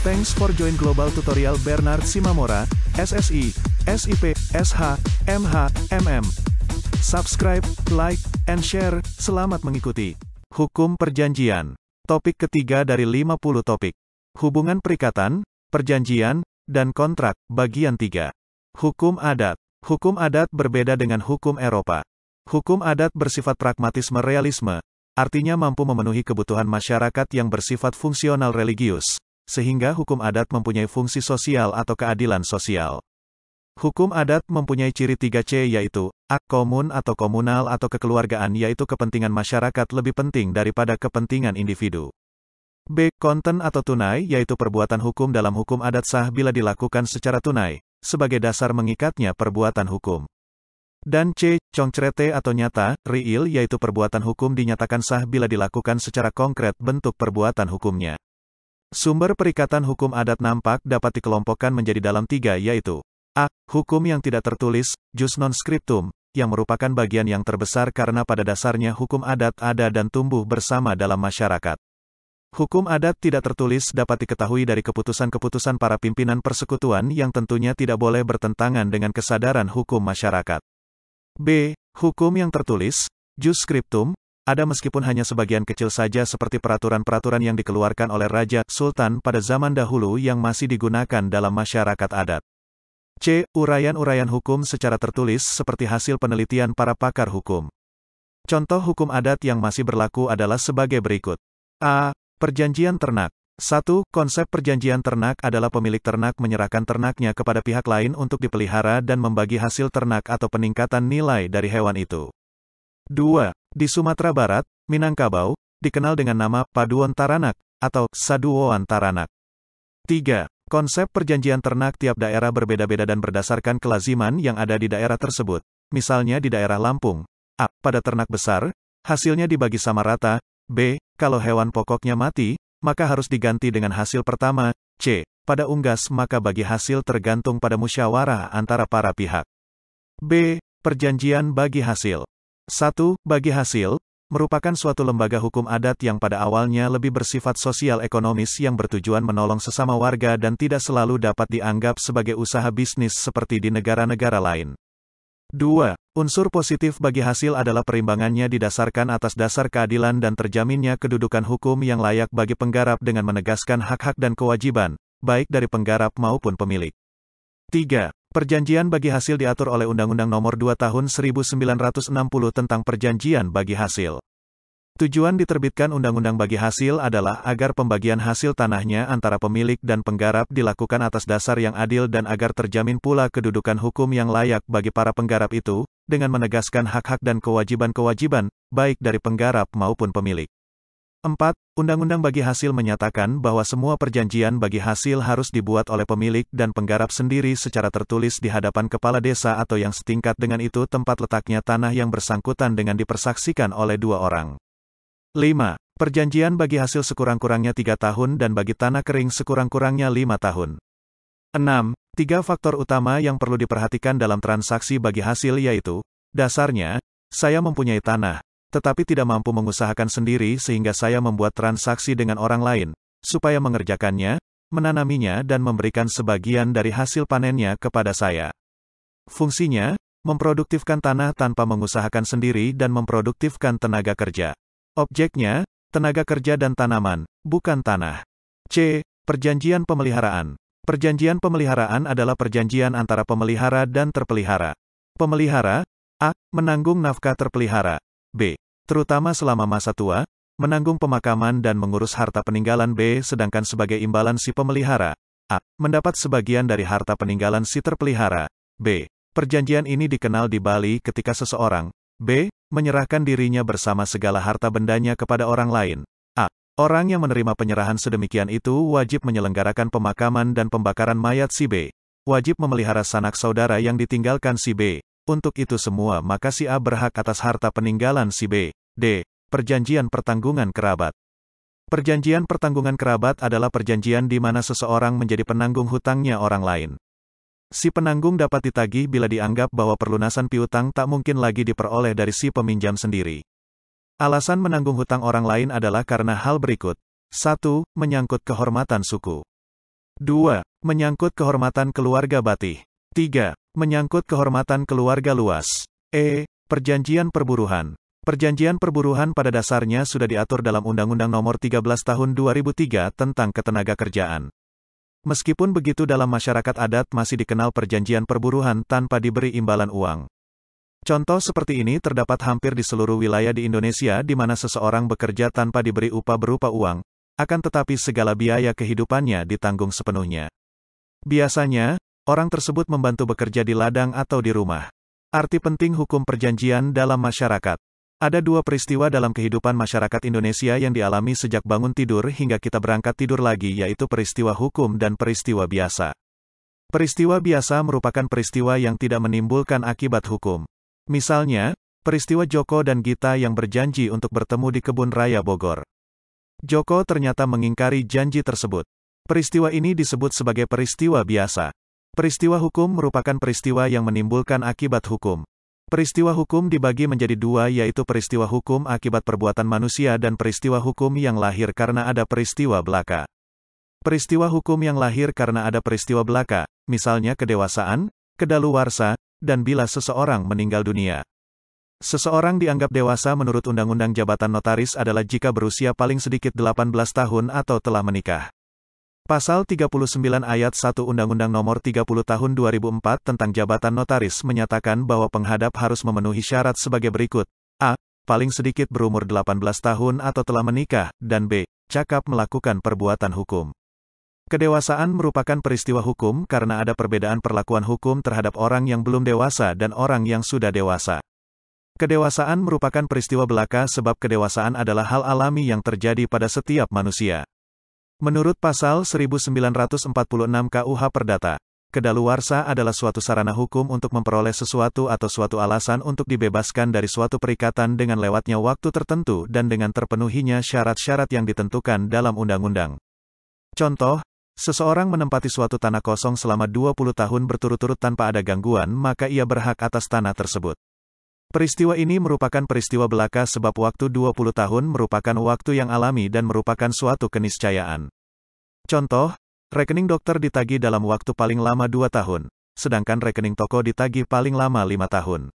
Thanks for join Global Tutorial Bernard Simamora, SSI, SIP, SH, MH, MM. Subscribe, like, and share. Selamat mengikuti. Hukum perjanjian. Topik ketiga dari 50 topik. Hubungan perikatan, perjanjian, dan kontrak, bagian 3. Hukum adat. Hukum adat berbeda dengan hukum Eropa. Hukum adat bersifat pragmatisme realisme, artinya mampu memenuhi kebutuhan masyarakat yang bersifat fungsional religius, sehingga hukum adat mempunyai fungsi sosial atau keadilan sosial. Hukum adat mempunyai ciri 3C yaitu, A. Komun atau komunal atau kekeluargaan yaitu kepentingan masyarakat lebih penting daripada kepentingan individu. B. Konten atau tunai yaitu perbuatan hukum dalam hukum adat sah bila dilakukan secara tunai, sebagai dasar mengikatnya perbuatan hukum. Dan C. Concrete atau nyata, real yaitu perbuatan hukum dinyatakan sah bila dilakukan secara konkret bentuk perbuatan hukumnya. Sumber perikatan hukum adat nampak dapat dikelompokkan menjadi dalam 3 yaitu A. Hukum yang tidak tertulis, jus non scriptum, yang merupakan bagian yang terbesar karena pada dasarnya hukum adat ada dan tumbuh bersama dalam masyarakat. Hukum adat tidak tertulis dapat diketahui dari keputusan-keputusan para pimpinan persekutuan yang tentunya tidak boleh bertentangan dengan kesadaran hukum masyarakat. B. Hukum yang tertulis, jus scriptum, ada meskipun hanya sebagian kecil saja seperti peraturan-peraturan yang dikeluarkan oleh Raja, Sultan pada zaman dahulu yang masih digunakan dalam masyarakat adat. C. Uraian-uraian hukum secara tertulis seperti hasil penelitian para pakar hukum. Contoh hukum adat yang masih berlaku adalah sebagai berikut. A. Perjanjian ternak. 1. Konsep perjanjian ternak adalah pemilik ternak menyerahkan ternaknya kepada pihak lain untuk dipelihara dan membagi hasil ternak atau peningkatan nilai dari hewan itu. 2. Di Sumatera Barat, Minangkabau, dikenal dengan nama Paduan Taranak, atau Saduoan Taranak. 3. Konsep perjanjian ternak tiap daerah berbeda-beda dan berdasarkan kelaziman yang ada di daerah tersebut. Misalnya di daerah Lampung. A. Pada ternak besar, hasilnya dibagi sama rata. B. Kalau hewan pokoknya mati, maka harus diganti dengan hasil pertama. C. Pada unggas maka bagi hasil tergantung pada musyawarah antara para pihak. B. Perjanjian bagi hasil. 1. Bagi hasil, merupakan suatu lembaga hukum adat yang pada awalnya lebih bersifat sosial ekonomis yang bertujuan menolong sesama warga dan tidak selalu dapat dianggap sebagai usaha bisnis seperti di negara-negara lain. 2. Unsur positif bagi hasil adalah perimbangannya didasarkan atas dasar keadilan dan terjaminnya kedudukan hukum yang layak bagi penggarap dengan menegaskan hak-hak dan kewajiban, baik dari penggarap maupun pemilik. 3. Perjanjian bagi hasil diatur oleh Undang-Undang Nomor 2 Tahun 1960 tentang Perjanjian bagi hasil. Tujuan diterbitkan Undang-Undang bagi hasil adalah agar pembagian hasil tanahnya antara pemilik dan penggarap dilakukan atas dasar yang adil dan agar terjamin pula kedudukan hukum yang layak bagi para penggarap itu, dengan menegaskan hak-hak dan kewajiban-kewajiban, baik dari penggarap maupun pemilik. 4. Undang-Undang bagi hasil menyatakan bahwa semua perjanjian bagi hasil harus dibuat oleh pemilik dan penggarap sendiri secara tertulis di hadapan kepala desa atau yang setingkat dengan itu tempat letaknya tanah yang bersangkutan dengan dipersaksikan oleh 2 orang. 5. Perjanjian bagi hasil sekurang-kurangnya 3 tahun dan bagi tanah kering sekurang-kurangnya 5 tahun. 6. 3 faktor utama yang perlu diperhatikan dalam transaksi bagi hasil yaitu, dasarnya, saya mempunyai tanah, tetapi tidak mampu mengusahakan sendiri sehingga saya membuat transaksi dengan orang lain, supaya mengerjakannya, menanaminya dan memberikan sebagian dari hasil panennya kepada saya. Fungsinya, memproduktifkan tanah tanpa mengusahakan sendiri dan memproduktifkan tenaga kerja. Objeknya, tenaga kerja dan tanaman, bukan tanah. C. Perjanjian pemeliharaan. Perjanjian pemeliharaan adalah perjanjian antara pemelihara dan terpelihara. Pemelihara, A. Menanggung nafkah terpelihara. B. Terutama selama masa tua, menanggung pemakaman dan mengurus harta peninggalan. B. Sedangkan sebagai imbalan si pemelihara, A. Mendapat sebagian dari harta peninggalan si terpelihara. B. Perjanjian ini dikenal di Bali ketika seseorang, B. Menyerahkan dirinya bersama segala harta bendanya kepada orang lain. A. Orang yang menerima penyerahan sedemikian itu wajib menyelenggarakan pemakaman dan pembakaran mayat si B. Wajib memelihara sanak saudara yang ditinggalkan si B. Untuk itu semua maka si A berhak atas harta peninggalan si B. D. Perjanjian pertanggungan kerabat. Perjanjian pertanggungan kerabat adalah perjanjian di mana seseorang menjadi penanggung hutangnya orang lain. Si penanggung dapat ditagih bila dianggap bahwa perlunasan piutang tak mungkin lagi diperoleh dari si peminjam sendiri. Alasan menanggung hutang orang lain adalah karena hal berikut. 1. Menyangkut kehormatan suku. 2. Menyangkut kehormatan keluarga Batih. 3. Menyangkut kehormatan keluarga luas. Perjanjian perburuhan. Perjanjian perburuhan pada dasarnya sudah diatur dalam Undang-Undang Nomor 13 Tahun 2003 tentang Ketenagakerjaan. Meskipun begitu, dalam masyarakat adat masih dikenal perjanjian perburuhan tanpa diberi imbalan uang. Contoh seperti ini terdapat hampir di seluruh wilayah di Indonesia di mana seseorang bekerja tanpa diberi upah berupa uang, akan tetapi segala biaya kehidupannya ditanggung sepenuhnya. Biasanya, orang tersebut membantu bekerja di ladang atau di rumah. Arti penting hukum perjanjian dalam masyarakat. Ada dua peristiwa dalam kehidupan masyarakat Indonesia yang dialami sejak bangun tidur hingga kita berangkat tidur lagi, yaitu peristiwa hukum dan peristiwa biasa. Peristiwa biasa merupakan peristiwa yang tidak menimbulkan akibat hukum. Misalnya, peristiwa Joko dan Gita yang berjanji untuk bertemu di kebun raya Bogor. Joko ternyata mengingkari janji tersebut. Peristiwa ini disebut sebagai peristiwa biasa. Peristiwa hukum merupakan peristiwa yang menimbulkan akibat hukum. Peristiwa hukum dibagi menjadi dua, yaitu peristiwa hukum akibat perbuatan manusia dan peristiwa hukum yang lahir karena ada peristiwa belaka. Peristiwa hukum yang lahir karena ada peristiwa belaka, misalnya kedewasaan, kedaluwarsa, dan bila seseorang meninggal dunia. Seseorang dianggap dewasa menurut Undang-Undang Jabatan Notaris adalah jika berusia paling sedikit 18 tahun atau telah menikah. Pasal 39 ayat 1 Undang-Undang Nomor 30 Tahun 2004 tentang Jabatan Notaris menyatakan bahwa penghadap harus memenuhi syarat sebagai berikut. A. Paling sedikit berumur 18 tahun atau telah menikah, dan B. Cakap melakukan perbuatan hukum. Kedewasaan merupakan peristiwa hukum karena ada perbedaan perlakuan hukum terhadap orang yang belum dewasa dan orang yang sudah dewasa. Kedewasaan merupakan peristiwa belaka sebab kedewasaan adalah hal alami yang terjadi pada setiap manusia. Menurut pasal 1946 KUH Perdata, kedaluwarsa adalah suatu sarana hukum untuk memperoleh sesuatu atau suatu alasan untuk dibebaskan dari suatu perikatan dengan lewatnya waktu tertentu dan dengan terpenuhinya syarat-syarat yang ditentukan dalam undang-undang. Contoh, seseorang menempati suatu tanah kosong selama 20 tahun berturut-turut tanpa ada gangguan, maka ia berhak atas tanah tersebut. Peristiwa ini merupakan peristiwa belaka sebab waktu 20 tahun merupakan waktu yang alami dan merupakan suatu keniscayaan. Contoh, rekening dokter ditagih dalam waktu paling lama 2 tahun, sedangkan rekening toko ditagih paling lama 5 tahun.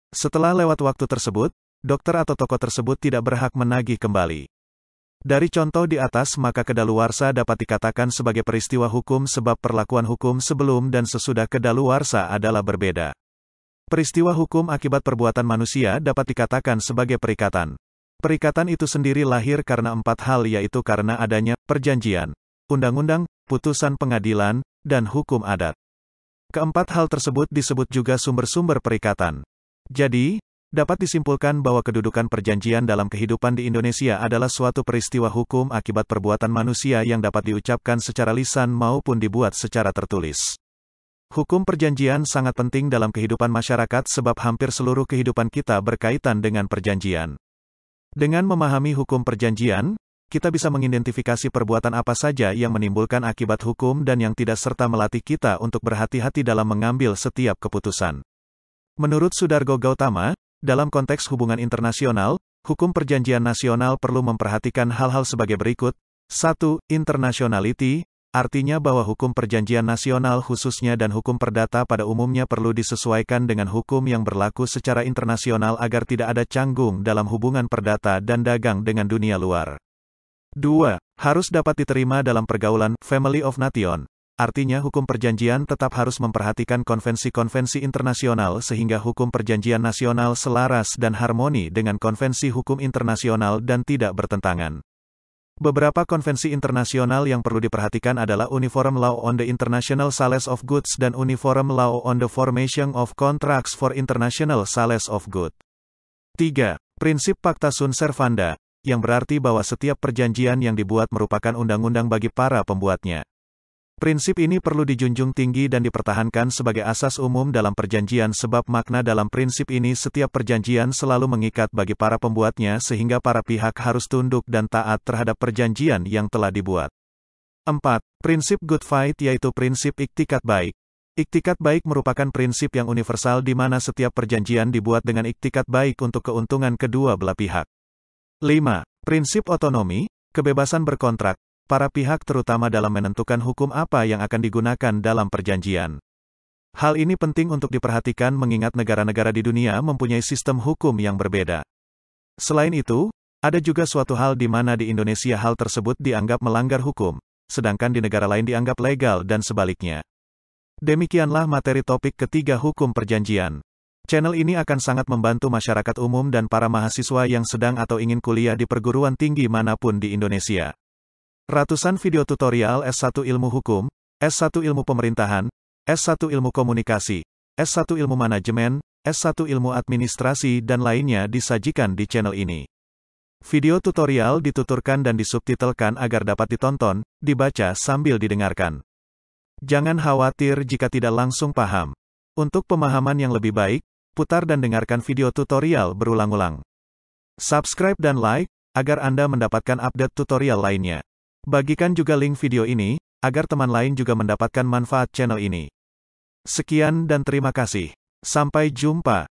Setelah lewat waktu tersebut, dokter atau toko tersebut tidak berhak menagih kembali. Dari contoh di atas maka kedaluwarsa dapat dikatakan sebagai peristiwa hukum sebab perlakuan hukum sebelum dan sesudah kedaluwarsa adalah berbeda. Peristiwa hukum akibat perbuatan manusia dapat dikatakan sebagai perikatan. Perikatan itu sendiri lahir karena 4 hal, yaitu karena adanya perjanjian, undang-undang, putusan pengadilan, dan hukum adat. Keempat hal tersebut disebut juga sumber-sumber perikatan. Jadi, dapat disimpulkan bahwa kedudukan perjanjian dalam kehidupan di Indonesia adalah suatu peristiwa hukum akibat perbuatan manusia yang dapat diucapkan secara lisan maupun dibuat secara tertulis. Hukum perjanjian sangat penting dalam kehidupan masyarakat sebab hampir seluruh kehidupan kita berkaitan dengan perjanjian. Dengan memahami hukum perjanjian, kita bisa mengidentifikasi perbuatan apa saja yang menimbulkan akibat hukum dan yang tidak, serta melatih kita untuk berhati-hati dalam mengambil setiap keputusan. Menurut Sudargo Gautama, dalam konteks hubungan internasional, hukum perjanjian nasional perlu memperhatikan hal-hal sebagai berikut. 1. Internationality. Artinya bahwa hukum perjanjian nasional khususnya dan hukum perdata pada umumnya perlu disesuaikan dengan hukum yang berlaku secara internasional agar tidak ada canggung dalam hubungan perdata dan dagang dengan dunia luar. 2. Harus dapat diterima dalam pergaulan Family of Nation. Artinya hukum perjanjian tetap harus memperhatikan konvensi-konvensi internasional sehingga hukum perjanjian nasional selaras dan harmoni dengan konvensi hukum internasional dan tidak bertentangan. Beberapa konvensi internasional yang perlu diperhatikan adalah Uniform Law on the International Sales of Goods dan Uniform Law on the Formation of Contracts for International Sales of Goods. 3. Prinsip Pacta sunt servanda, yang berarti bahwa setiap perjanjian yang dibuat merupakan undang-undang bagi para pembuatnya. Prinsip ini perlu dijunjung tinggi dan dipertahankan sebagai asas umum dalam perjanjian sebab makna dalam prinsip ini setiap perjanjian selalu mengikat bagi para pembuatnya sehingga para pihak harus tunduk dan taat terhadap perjanjian yang telah dibuat. 4. Prinsip good fight yaitu prinsip iktikat baik. Iktikat baik merupakan prinsip yang universal di mana setiap perjanjian dibuat dengan iktikat baik untuk keuntungan kedua belah pihak. 5. Prinsip otonomi, kebebasan berkontrak. para pihak terutama dalam menentukan hukum apa yang akan digunakan dalam perjanjian. Hal ini penting untuk diperhatikan mengingat negara-negara di dunia mempunyai sistem hukum yang berbeda. Selain itu, ada juga suatu hal di mana di Indonesia hal tersebut dianggap melanggar hukum, sedangkan di negara lain dianggap legal dan sebaliknya. Demikianlah materi topik ketiga hukum perjanjian. Channel ini akan sangat membantu masyarakat umum dan para mahasiswa yang sedang atau ingin kuliah di perguruan tinggi manapun di Indonesia. Ratusan video tutorial S1 Ilmu Hukum, S1 Ilmu Pemerintahan, S1 Ilmu Komunikasi, S1 Ilmu Manajemen, S1 Ilmu Administrasi dan lainnya disajikan di channel ini. Video tutorial dituturkan dan disubtitelkan agar dapat ditonton, dibaca sambil didengarkan. Jangan khawatir jika tidak langsung paham. Untuk pemahaman yang lebih baik, putar dan dengarkan video tutorial berulang-ulang. Subscribe dan like, agar Anda mendapatkan update tutorial lainnya. Bagikan juga link video ini, agar teman lain juga mendapatkan manfaat channel ini. Sekian dan terima kasih. Sampai jumpa.